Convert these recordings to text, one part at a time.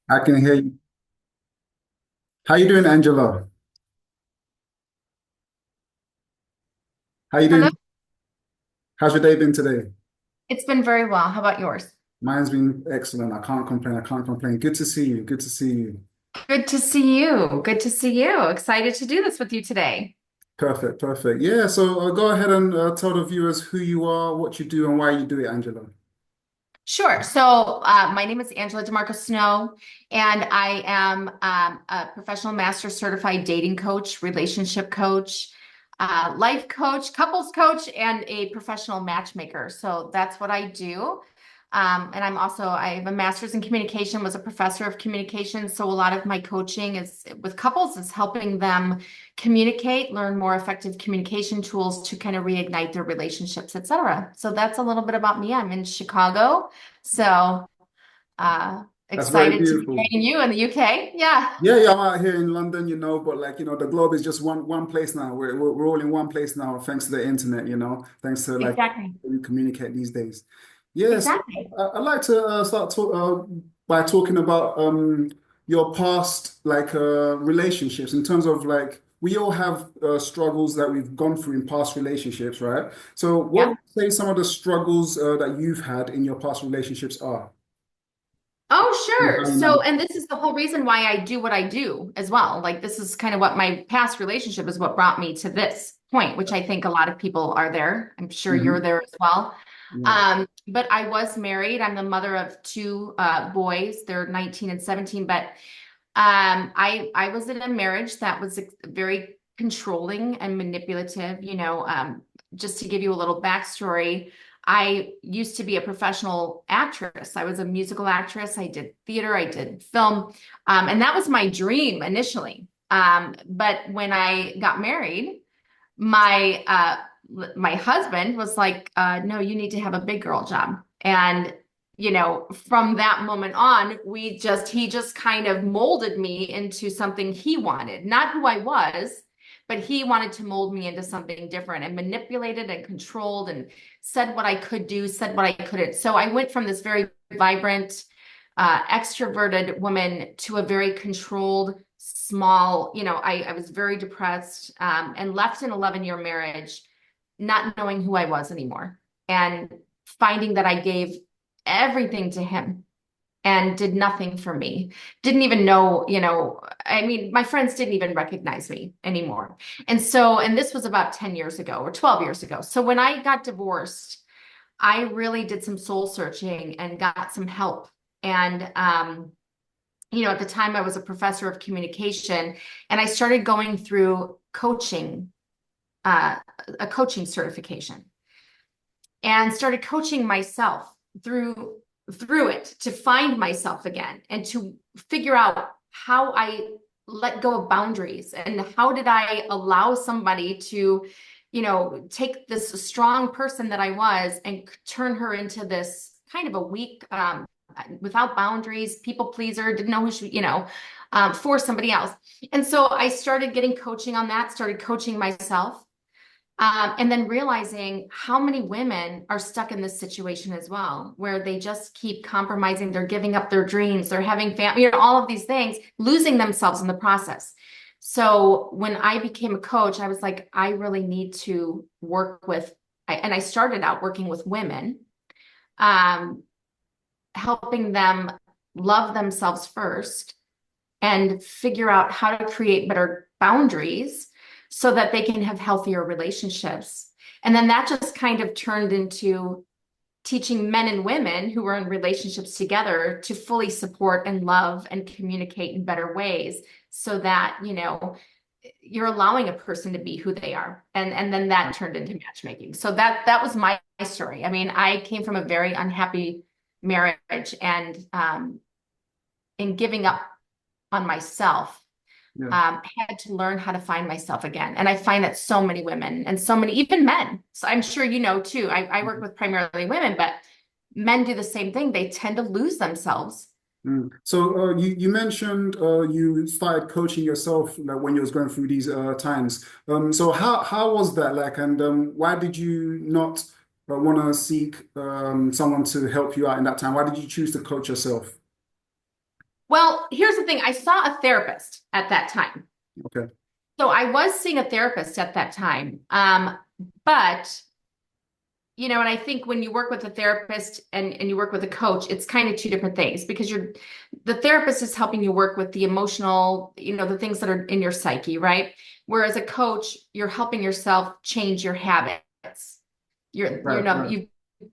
I can hear you. How you doing, Angela? How you Hello. doing? How's your day been today? It's been very well. How about yours? Mine's been excellent. I can't complain. I can't complain. Good to see you. Good to see you. Good to see you. Good to see you. Excited to do this with you today. Perfect, perfect. Yeah, so go ahead and tell the viewers who you are, what you do, and why you do it, Angela. Sure. My name is Angela DeMarco Snow, and I am a professional master certified dating coach, relationship coach, life coach, couples coach, and a professional matchmaker. So that's what I do. And I have a master's in communication, was a professor of communication. So a lot of my coaching is with couples is helping them communicate, learn more effective communication tools to kind of reignite their relationships, etc. So that's a little bit about me. I'm in Chicago. So That's very excited to be beautiful. joining you in the UK. Yeah, Yeah, yeah, I'm out here in London, but the globe is just one place now. We're all in one place now, thanks to the internet, thanks to like exactly. we communicate these days. Yes, Exactly. I'd like to start by talking about your past relationships in terms of like we all have struggles that we've gone through in past relationships, right? So, what Yeah. would you say some of the struggles that you've had in your past relationships are? Oh, And sure. how you manage? And this is the whole reason why I do what I do as well. Like, this is kind of what my past relationship is what brought me to this point, which I think a lot of people are there. I'm sure you're Hmm. there as well. Yeah. But I was married. I'm the mother of two boys. They're 19 and 17. But I was in a marriage that was very controlling and manipulative. Just to give you a little backstory, I used to be a professional actress. I was a musical actress. I did theater, I did film, and that was my dream initially. But when I got married, my my husband was like, "No, you need to have a big girl job." And from that moment on, he just kind of molded me into something he wanted, not who I was, but he wanted to mold me into something different and manipulated and controlled and said what I could do, said what I couldn't. So I went from this very vibrant, extroverted woman to a very controlled, small, I was very depressed, and left an 11-year marriage, not knowing who I was anymore and finding that I gave everything to him and did nothing for me. Didn't even know, I mean, my friends didn't even recognize me anymore. And this was about 10 years ago or 12 years ago. So when I got divorced, I really did some soul searching and got some help. And at the time I was a professor of communication and I started going through uh, a coaching certification and started coaching myself through it to find myself again and to figure out how I let go of boundaries and how did I allow somebody to take this strong person that I was and turn her into this kind of a weak without boundaries, people pleaser, didn't know who she, for somebody else. And so I started getting coaching on that, started coaching myself. And then realizing how many women are stuck in this situation as well, where they just keep compromising, they're giving up their dreams, they're having family, all of these things, losing themselves in the process. So when I became a coach, I was like, I really need to work with, and I started out working with women, um, helping them love themselves first and figure out how to create better boundaries so that they can have healthier relationships. And then that just kind of turned into teaching men and women who are in relationships together to fully support and love and communicate in better ways so that, you're allowing a person to be who they are. And then that turned into matchmaking. So that was my story. I mean, I came from a very unhappy marriage and in giving up on myself, Yeah. had to learn how to find myself again. And I find that so many women and so many, even men. So I'm sure you know too. I work with primarily women, but men do the same thing. They tend to lose themselves. Mm. So you mentioned you started coaching yourself like when you was going through these times. So how was that like, and why did you not want to seek someone to help you out in that time? Why did you choose to coach yourself? Well, here's the thing. I saw a therapist at that time. Okay. So I was seeing a therapist at that time. But and I think when you work with a therapist and you work with a coach, it's kind of two different things because the therapist is helping you work with the emotional, the things that are in your psyche, right? Whereas a coach, you're helping yourself change your habits. Right, right. You've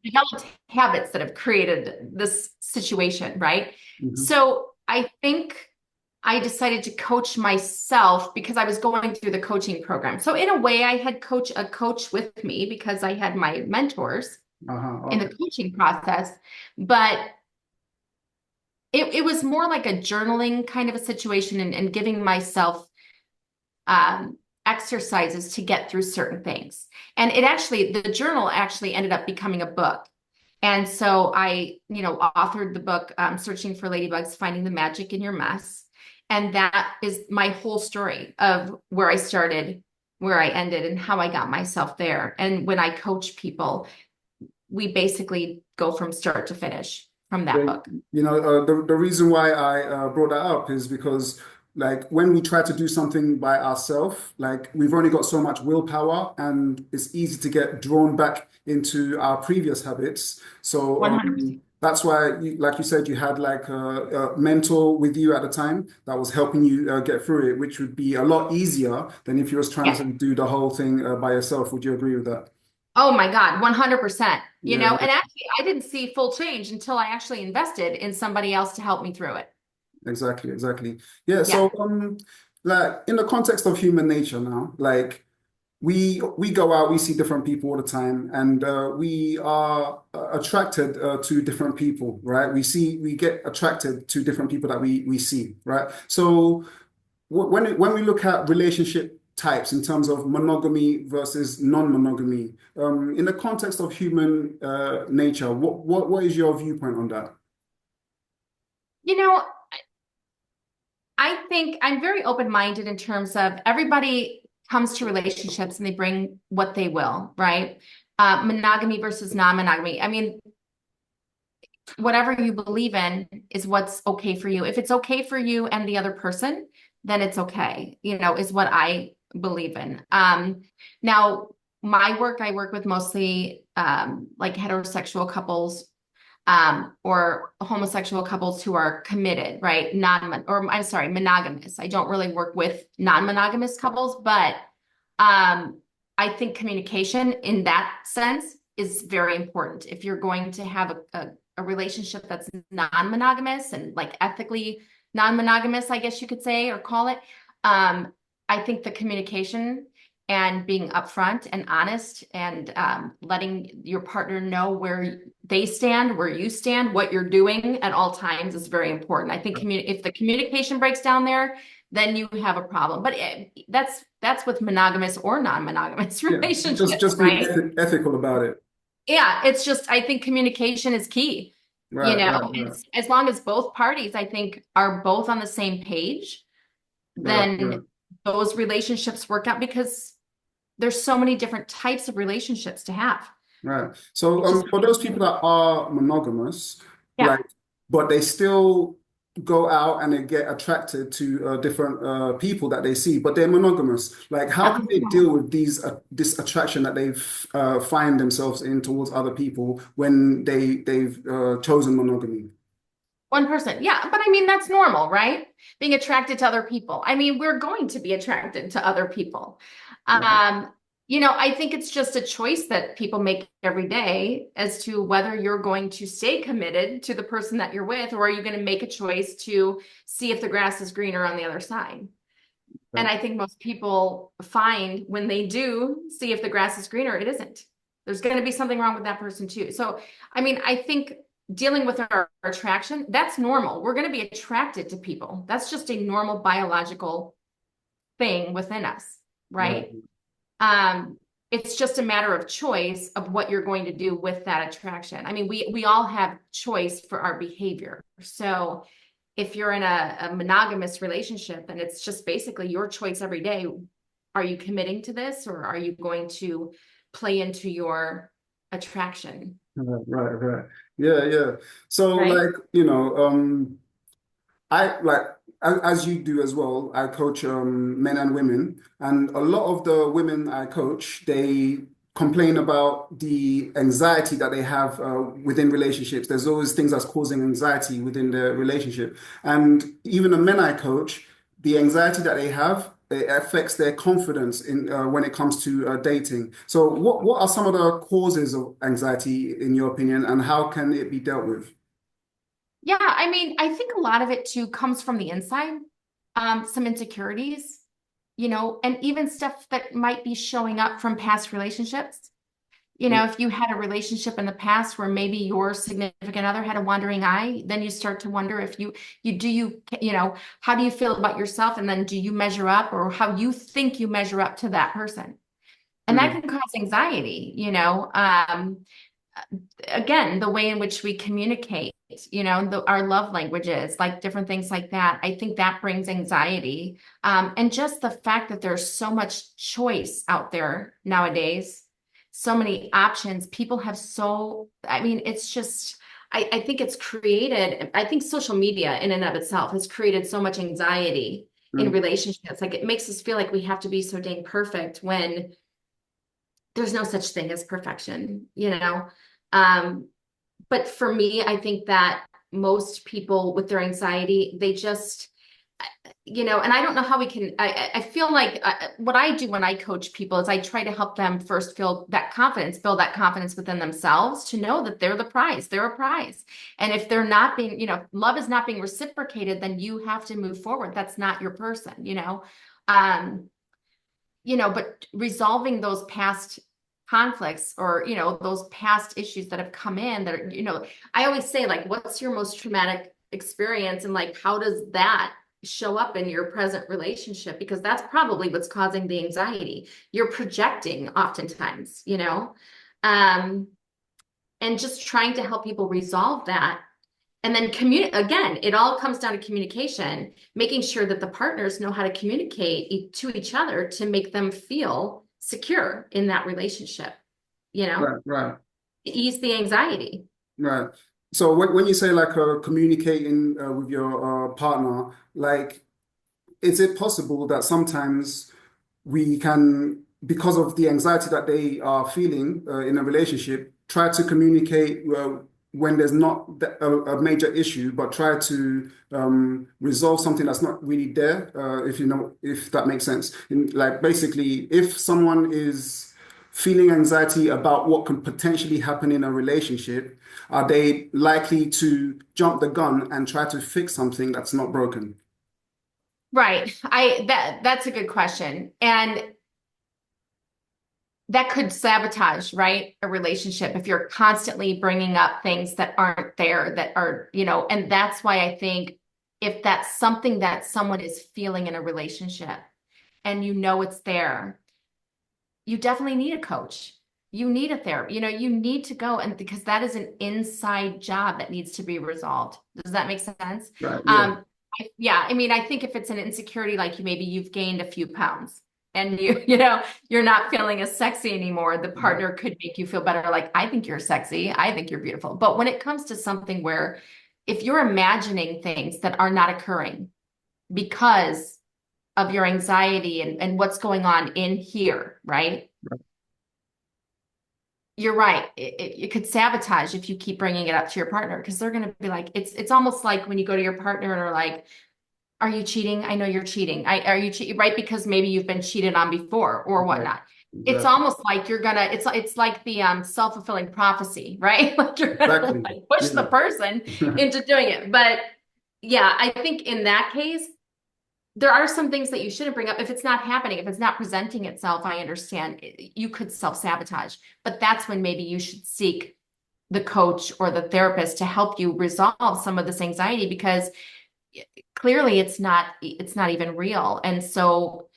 developed habits that have created this situation, right? Hmm. So I think I decided to coach myself because I was going through the coaching program. So in a way, I had a coach with me because I had my mentors Uh-huh. in the Okay. coaching process, but it was more like a journaling kind of a situation and giving myself um, exercises to get through certain things. And the journal actually ended up becoming a book. And so I, authored the book, Searching for Ladybugs, Finding the Magic in Your Mess. And that is my whole story of where I started, where I ended, and how I got myself there. And when I coach people, we basically go from start to finish from that Yeah, book. the reason why I brought that up is because, like, when we try to do something by ourselves, like, we've only got so much willpower, and it's easy to get drawn back into our previous habits. So 100%. that's why, like you said, you had like a mentor with you at the time that was helping you get through it, which would be a lot easier than if you was trying Yeah. to do the whole thing by yourself. Would you agree with that? Oh my God, 100%. Yeah, And actually, I didn't see full change until I actually invested in somebody else to help me through it. exactly, exactly. Yeah, Yeah. so like in the context of human nature now, like we go out, we see different people all the time, and we are attracted to different people, right? We get attracted to different people that we see, right? So when we look at relationship types in terms of monogamy versus non-monogamy, in the context of human nature, what is your viewpoint on that? You know, I think I'm very open-minded in terms of everybody comes to relationships and they bring what they will, right? Monogamy versus non-monogamy. I mean, whatever you believe in is what's okay for you. If it's okay for you and the other person, then it's okay, is what I believe in. Now, I work with mostly like heterosexual couples or homosexual couples who are committed, right? I'm sorry, monogamous. I don't really work with non-monogamous couples, but I think communication in that sense is very important. If you're going to have a relationship that's non-monogamous and like ethically non-monogamous, I guess you could say or call it, I think the communication and being upfront and honest and letting your partner know where they stand, where you stand, what you're doing at all times is very important. I think if the communication breaks down there, then you have a problem. But that's with monogamous or non-monogamous Yeah, relationships, just being right? ethical about it. Yeah, it's just I think communication is key. Right, right, right, It's as long as both parties, I think, are both on the same page, right, right, then those relationships work out because there's so many different types of relationships to have. right. So, It's just, for those people that are monogamous, yeah. like, but they still go out and they get attracted to different people that they see, but they're monogamous. Like, how can they deal with this attraction that they've find themselves in towards other people when they've chosen monogamy? One person. Yeah. But I mean, that's normal, right? Being attracted to other people. I mean, we're going to be attracted to other people. Right, Um, I think it's just a choice that people make every day as to whether you're going to stay committed to the person that you're with, or are you going to make a choice to see if the grass is greener on the other side? And right, I think most people find when they do see if the grass is greener, it isn't. There's going to be something wrong with that person too. So, I mean, I think dealing with our attraction, that's normal. We're going to be attracted to people. That's just a normal biological thing within us, right. right? Um, it's just a matter of choice of what you're going to do with that attraction. I mean, we all have choice for our behavior. So if you're in a monogamous relationship and it's just basically your choice every day, are you committing to this or are you going to play into your attraction? Right, right, right. Yeah, yeah. So, Right. like, I like as you do as well. I coach men and women, and a lot of the women I coach, they complain about the anxiety that they have within relationships. There's always things that's causing anxiety within the relationship, and even the men I coach, the anxiety that they have. It affects their confidence in when it comes to dating. So, what are some of the causes of anxiety, in your opinion, and how can it be dealt with? Yeah, I mean, I think a lot of it too comes from the inside. Some insecurities, and even stuff that might be showing up from past relationships. If you had a relationship in the past where maybe your significant other had a wandering eye, then you start to wonder if how do you feel about yourself? And then do you measure up, or how you think you measure up to that person? And that Mm, can cause anxiety. Again, the way in which we communicate, our love languages, like different things like that. I think that brings anxiety. And just the fact that there's so much choice out there nowadays, so many options. People have I mean, it's just, I think it's created, I think social media in and of itself has created so much anxiety in mm. relationships. Like it makes us feel like we have to be so dang perfect when there's no such thing as perfection. Um, but for me, I think that most people with their anxiety, they just, and I don't know how we can, I feel like what I do when I coach people is I try to help them first feel that confidence, build that confidence within themselves to know that they're the prize, they're a prize. And if they're not being, love is not being reciprocated, then you have to move forward. That's not your person. Um, but resolving those past conflicts or, those past issues that have come in that are, I always say, like, what's your most traumatic experience? And like, how does that show up in your present relationship? Because that's probably what's causing the anxiety. You're projecting oftentimes. Um, and just trying to help people resolve that and then again, it all comes down to communication, making sure that the partners know how to communicate to each other to make them feel secure in that relationship, you know, Right, right. ease the anxiety. Right. So when you say like communicating with your partner, like, is it possible that sometimes we can, because of the anxiety that they are feeling in a relationship, try to communicate when there's not a major issue, but try to resolve something that's not really there, if you know, if that makes sense. Like basically, if someone is feeling anxiety about what can potentially happen in a relationship, are they likely to jump the gun and try to fix something that's not broken? Right. That's a good question. And that could sabotage, right? A relationship if you're constantly bringing up things that aren't there, that are, and that's why I think if that's something that someone is feeling in a relationship and it's there, you definitely need a coach. You need a therapist. You need to go, and because that is an inside job that needs to be resolved. Does that make sense? Right. Yeah. Um, yeah, I mean, I think if it's an insecurity, like maybe you've gained a few pounds and you're not feeling as sexy anymore, the Right. partner could make you feel better. Like, I think you're sexy. I think you're beautiful. But when it comes to something where if you're imagining things that are not occurring because of your anxiety and what's going on in here, right? You're right. It could sabotage if you keep bringing it up to your partner because they're going to be like, it's almost like when you go to your partner and are like, are you cheating? I know you're cheating. Are you cheating? Right? Because maybe you've been cheated on before or Right. whatnot. It's Exactly. almost like it's like the self-fulfilling prophecy, right? Like you're gonna Exactly. like push the Yeah. person into doing it. But yeah, I think in that case, there are some things that you shouldn't bring up if it's not happening, if it's not presenting itself. I understand you could self-sabotage, but that's when maybe you should seek the coach or the therapist to help you resolve some of this anxiety because clearly it's not even real. And so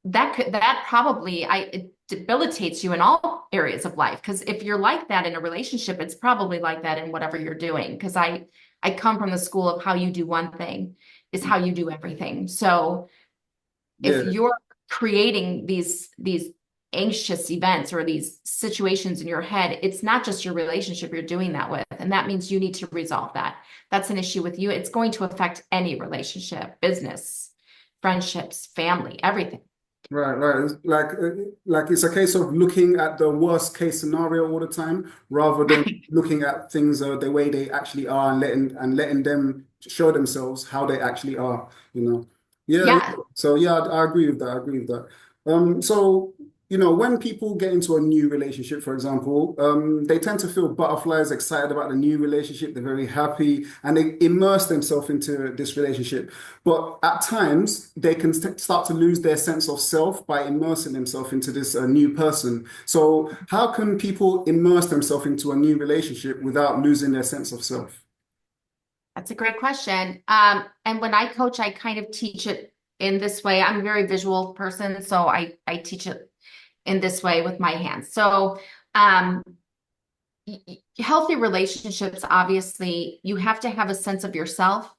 that probably it debilitates you in all areas of life because if you're like that in a relationship, it's probably like that in whatever you're doing because I come from the school of how you do one thing is how you do everything. So if Yeah. you're creating these anxious events or these situations in your head, it's not just your relationship you're doing that with. And that means you need to resolve that. That's an issue with you. It's going to affect any relationship, business, friendships, family, everything. Right, right. Like it's a case of looking at the worst case scenario all the time, rather than Right. looking at things the way they actually are and letting them show themselves how they actually are. Yeah. Yeah. Yeah. So yeah, I agree with that. I agree with that. So when people get into a new relationship, for example, they tend to feel butterflies, excited about the new relationship. They're very happy, and they immerse themselves into this relationship. But at times, they can start to lose their sense of self by immersing themselves into this new person. So, how can people immerse themselves into a new relationship without losing their sense of self? That's a great question. And when I coach, I kind of teach it in this way. I'm a very visual person, so I teach it in this way with my hands. So, um, healthy relationships, obviously, you have to have a sense of yourself,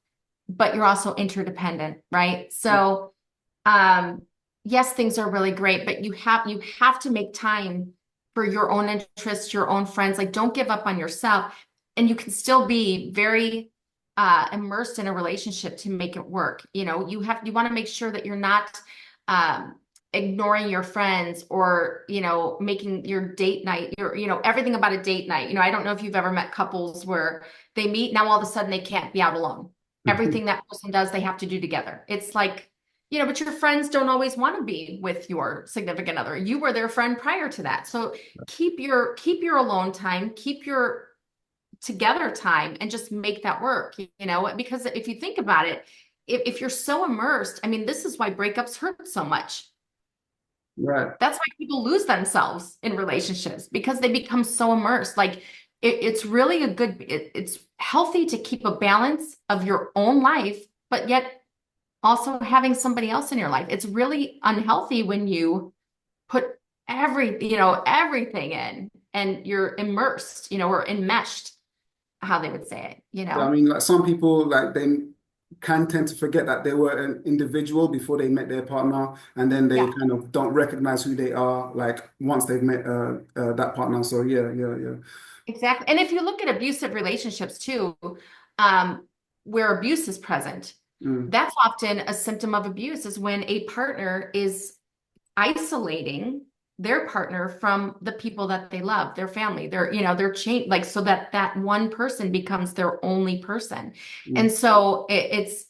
but you're also interdependent, right? So, um, yes, things are really great, but you have to make time for your own interests, your own friends. Like, don't give up on yourself, and you can still be very immersed in a relationship to make it work. You want to make sure that you're not um, ignoring your friends or making your date night everything about a date night. I don't know if you've ever met couples where they meet, now all of a sudden they can't be out alone. Everything that person does they have to do together. It's like, but your friends don't always want to be with your significant other. You were their friend prior to that. So keep your alone time, keep your together time, and just make that work, because if you think about it, if you're so immersed, I mean, this is why breakups hurt so much. Right. That's why people lose themselves in relationships, because they become so immersed. Like it's really it's healthy to keep a balance of your own life, but yet also having somebody else in your life. It's really unhealthy when you put everything in and you're immersed, or enmeshed, how they would say it, Yeah, I mean, like some people, like they can tend to forget that they were an individual before they met their partner, and then they Yeah, kind of don't recognize who they are, like once they've met that partner. So yeah, yeah, yeah. exactly. And if you look at abusive relationships too, um, where abuse is present, Mm, that's often a symptom of abuse, is when a partner is isolating their partner from the people that they love, their family, their chain, like, so that one person becomes their only person. mm. And so it's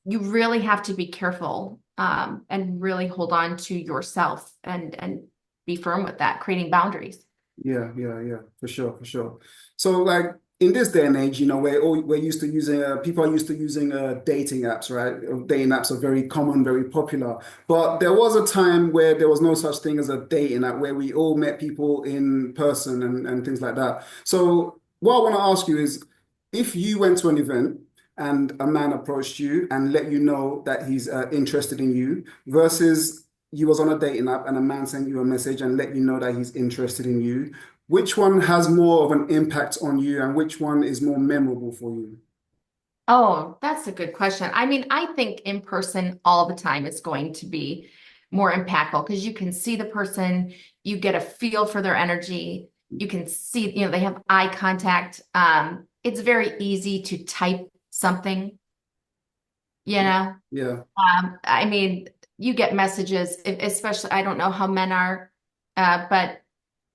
you really have to be careful, and really hold on to yourself and be firm with that, creating boundaries. Yeah, yeah, yeah, for sure, for sure. So, like in this day and age, we're used to using people are used to using dating apps, right? Dating apps are very common, very popular. But there was a time where there was no such thing as a dating app, where we all met people in person and things like that. So, what I want to ask you is, if you went to an event and a man approached you and let you know that he's interested in you, versus you was on a dating app and a man sent you a message and let you know that he's interested in you, which one has more of an impact on you and which one is more memorable for you? Oh, that's a good question. I mean, I think in person all the time is going to be more impactful, because you can see the person, you get a feel for their energy, you can see, they have eye contact. It's very easy to type something, you know. Yeah. I mean, you get messages, especially, I don't know how men are, but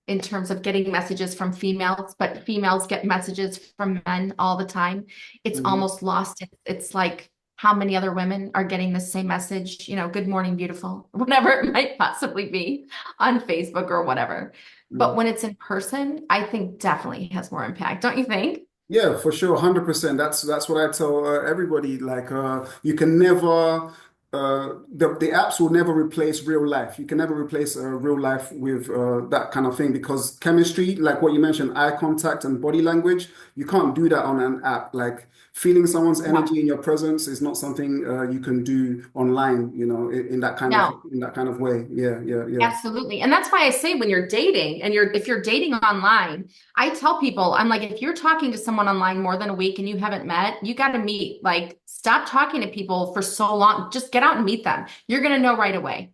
in terms of getting messages from females, but females get messages from men all the time. It's Mhm. almost lost. It's like how many other women are getting the same message, good morning, beautiful, whatever it might possibly be on Facebook or whatever. But Mm. when it's in person, I think definitely has more impact, don't you think? Yeah, for sure, 100%. That's what I tell everybody. Like, you can never the apps will never replace real life. You can never replace real life with that kind of thing, because chemistry, like what you mentioned, eye contact and body language, you can't do that on an app. Like feeling someone's No, energy in your presence is not something you can do online, in that kind of no. way. Yeah, yeah, yeah. Absolutely. And that's why I say, when you're dating and if you're dating online, I tell people, I'm like, if you're talking to someone online more than a week and you haven't met, you got to meet. Like, stop talking to people for so long. Just get out and meet them. You're going to know right away.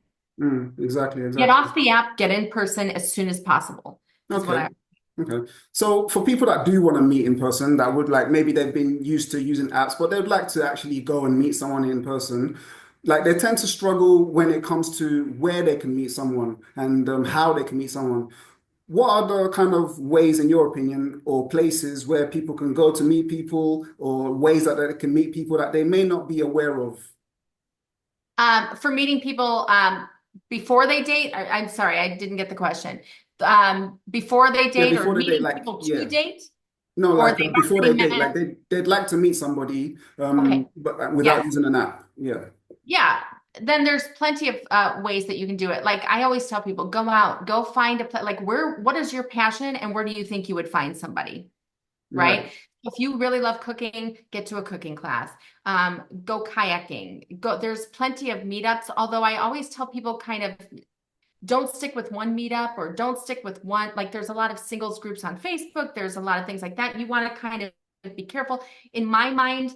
Exactly, Get exactly. off the app, get in person as soon as possible, is what Okay. I. Okay. So for people that do want to meet in person, that would like maybe they've been used to using apps, but they'd like to actually go and meet someone in person, like they tend to struggle when it comes to where they can meet someone and how they can meet someone. What are the kind of ways, in your opinion, or places where people can go to meet people, or ways that they can meet people that they may not be aware of? For meeting people before they date, I'm sorry, I didn't get the question. Before they Yeah, date or before they date, meeting like people to yeah. date, No, or like they've before they already date, like met. they'd like to meet somebody, Okay, but without yes. using an app. Yeah. Yeah, then there's plenty of ways that you can do it. Like I always tell people, go out, go find a place. Like what is your passion and where do you think you would find somebody, Right. right? If you really love cooking, get to a cooking class. Go kayaking. There's plenty of meetups, although I always tell people kind of don't stick with one meetup or don't stick with one. Like there's a lot of singles groups on Facebook. There's a lot of things like that. You want to kind of be careful. In my mind,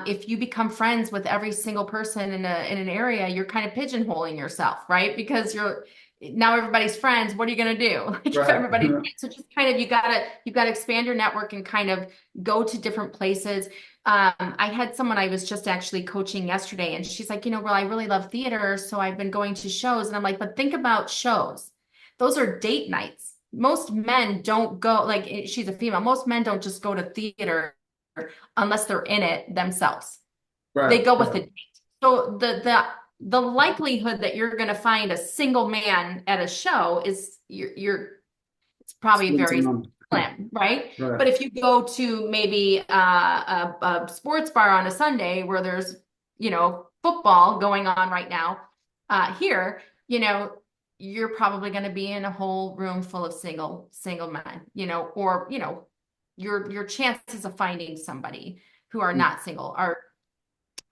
if you become friends with every single person in an area, you're kind of pigeonholing yourself, right? Because you're now everybody's friends. What are you going to do? Like if Right. everybody's so just kind of you gotta expand your network and kind of go to different places. I had someone I was just actually coaching yesterday, and she's like, well, I really love theater, so I've been going to shows. And I'm like, but think about shows. Those are date nights. Most men don't go, like, she's a female. Most men don't just go to theater unless they're in it themselves. They Right. go with Right. the date. So the likelihood that you're going to find a single man at a show is you're it's probably Slim to very none. slim, right? Right. But if you go to maybe a sports bar on a Sunday where there's, football going on right now, here, you're probably going to be in a whole room full of single men, or, your chances of finding somebody who are not single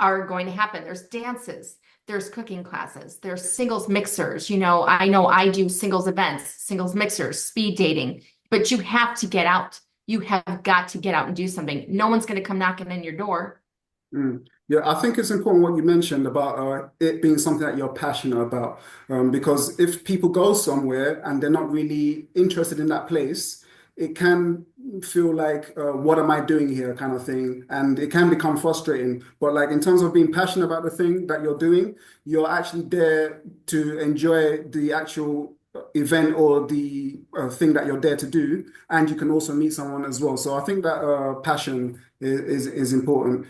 are going to happen. There's dances, there's cooking classes, there's singles mixers. I know I do singles events, singles mixers, speed dating, but you have to get out. You have got to get out and do something. No one's going to come knocking in your door. Mm. Yeah, I think it's important what you mentioned about it being something that you're passionate about. Because if people go somewhere and they're not really interested in that place, it can feel like, what am I doing here kind of thing. And it can become frustrating. But like in terms of being passionate about the thing that you're doing, you're actually there to enjoy the actual event or the thing that you're there to do. And you can also meet someone as well. So I think that passion is important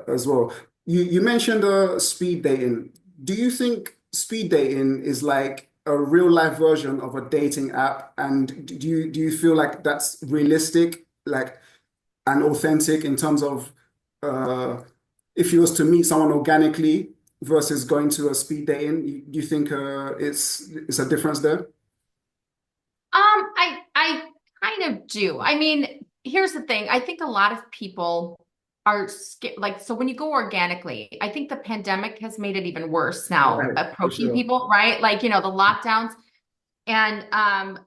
as well. You mentioned speed dating. Do you think speed dating is like a real life version of a dating app? And do you feel like that's realistic, like and authentic in terms of uh, if you was to meet someone organically versus going to a speed dating? Do you think it's a difference there? I kind of do. I mean, here's the thing. I think a lot of people are scared. Like, so when you go organically, I think the pandemic has made it even worse now, Right, for approaching sure. people, right? Like, the lockdowns. And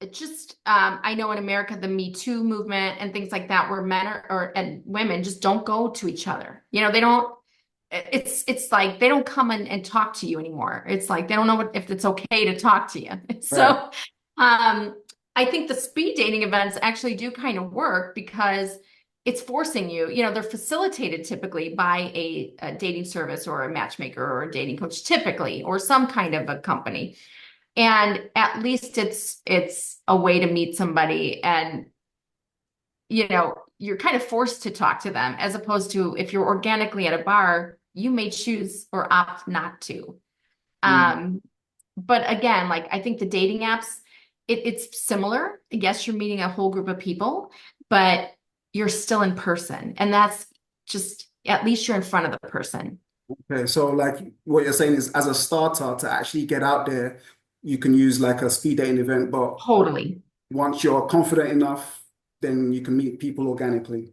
it just I know in America the Me Too movement and things like that, where men and women just don't go to each other. They don't. It's like they don't come in and talk to you anymore. It's like they don't know if it's okay to talk to you. Right. So I think the speed dating events actually do kind of work because it's forcing you. They're facilitated typically by a dating service or a matchmaker or a dating coach, typically, or some kind of a company. And at least it's a way to meet somebody, and you're kind of forced to talk to them, as opposed to if you're organically at a bar, you may choose or opt not to. Mm. um but again, like I think the dating apps, it's similar. Yes, you're meeting a whole group of people, but you're still in person, and that's just, at least you're in front of the person. Okay, so like what you're saying is as a starter to actually get out there, you can use like a speed dating event, but Totally. once you're confident enough, then you can meet people organically.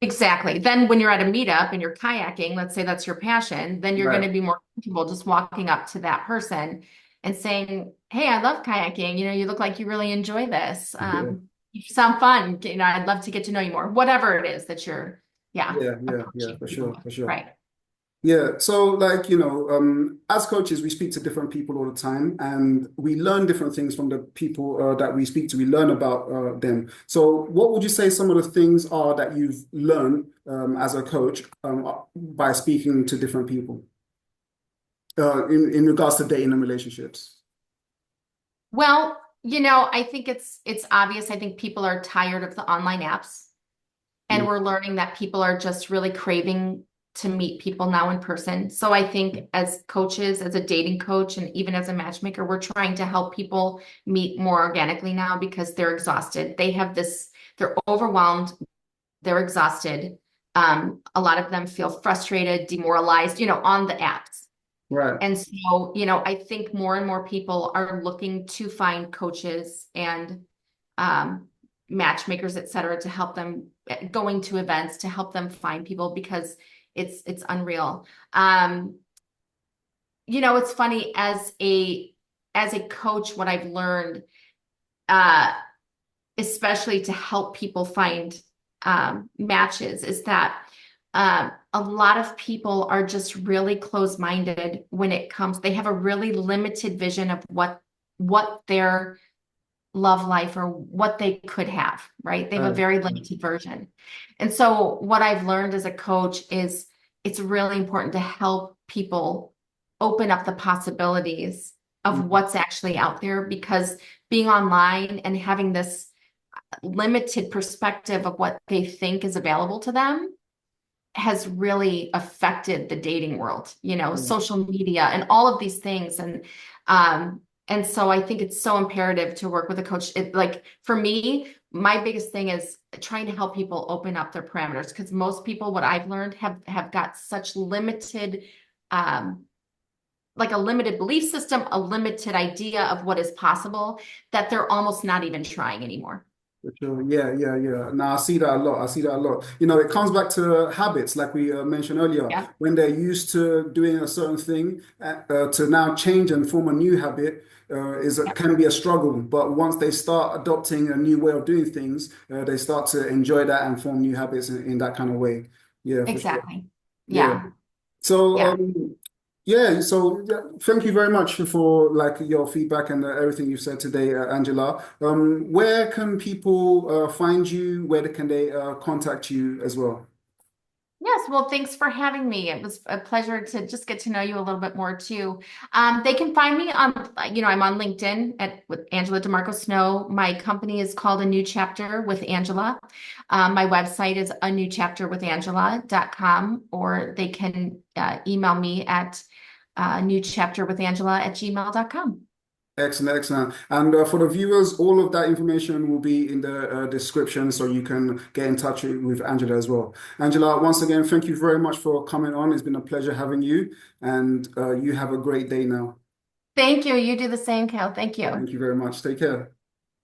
Exactly. Then when you're at a meetup and you're kayaking, let's say that's your passion, then you're going Right. to be more comfortable just walking up to that person and saying, "Hey, I love kayaking. You look like you really enjoy this. Yeah. You sound fun. I'd love to get to know you more." Whatever it is that you're, yeah, Yeah, yeah, yeah, approaching for people sure, with. for sure. Right. Yeah, so like, as coaches, we speak to different people all the time and we learn different things from the people that we speak to. We learn about them. So what would you say some of the things are that you've learned as a coach by speaking to different people in regards to dating and relationships? Well, I think it's obvious. I think people are tired of the online apps, and Mm, we're learning that people are just really craving to meet people now in person. So I think as coaches, as a dating coach, and even as a matchmaker, we're trying to help people meet more organically now because they're exhausted. They're overwhelmed, they're exhausted. A lot of them feel frustrated, demoralized, on the apps. right. And so, I think more and more people are looking to find coaches and um, matchmakers, et cetera, to help them going to events to help them find people because it's unreal. It's funny as a coach, what I've learned, uh, especially to help people find matches, is that a lot of people are just really closed-minded when it comes. They have a really limited vision of what their love life or what they could have, right? They have a Right. very limited version. And so what I've learned as a coach is it's really important to help people open up the possibilities of Mm, what's actually out there because being online and having this limited perspective of what they think is available to them has really affected the dating world, mm, social media and all of these things. And so I think it's so imperative to work with a coach. Like for me, my biggest thing is trying to help people open up their parameters because most people, what I've learned, have got such limited, um, like a limited belief system, a limited idea of what is possible that they're almost not even trying anymore. for sure. Yeah, yeah, yeah. Now I see that a lot. I see that a lot. It comes back to habits, like we mentioned earlier. Yeah. When they're used to doing a certain thing, to now change and form a new habit can be a struggle. But once they start adopting a new way of doing things, they start to enjoy that and form new habits in that kind of way. Yeah, for sure. Exactly. Yeah. Yeah. So, Yeah. yeah, so yeah, thank you very much for like your feedback and everything you've said today, Angela. Where can people find you? Where can they contact you as well? Yes, well, thanks for having me. It was a pleasure to just get to know you a little bit more too. They can find me on, I'm on LinkedIn with Angela DeMarco Snow. My company is called A New Chapter with Angela. My website is a new chapter with Angela.com, or they can email me at newchapterwithangela@gmail.com. Excellent, excellent. And for the viewers, all of that information will be in the description so you can get in touch with Angela as well. Angela, once again, thank you very much for coming on. It's been a pleasure having you, and you have a great day now. Thank you. You do the same, Cal. Thank you. Thank you very much. Take care.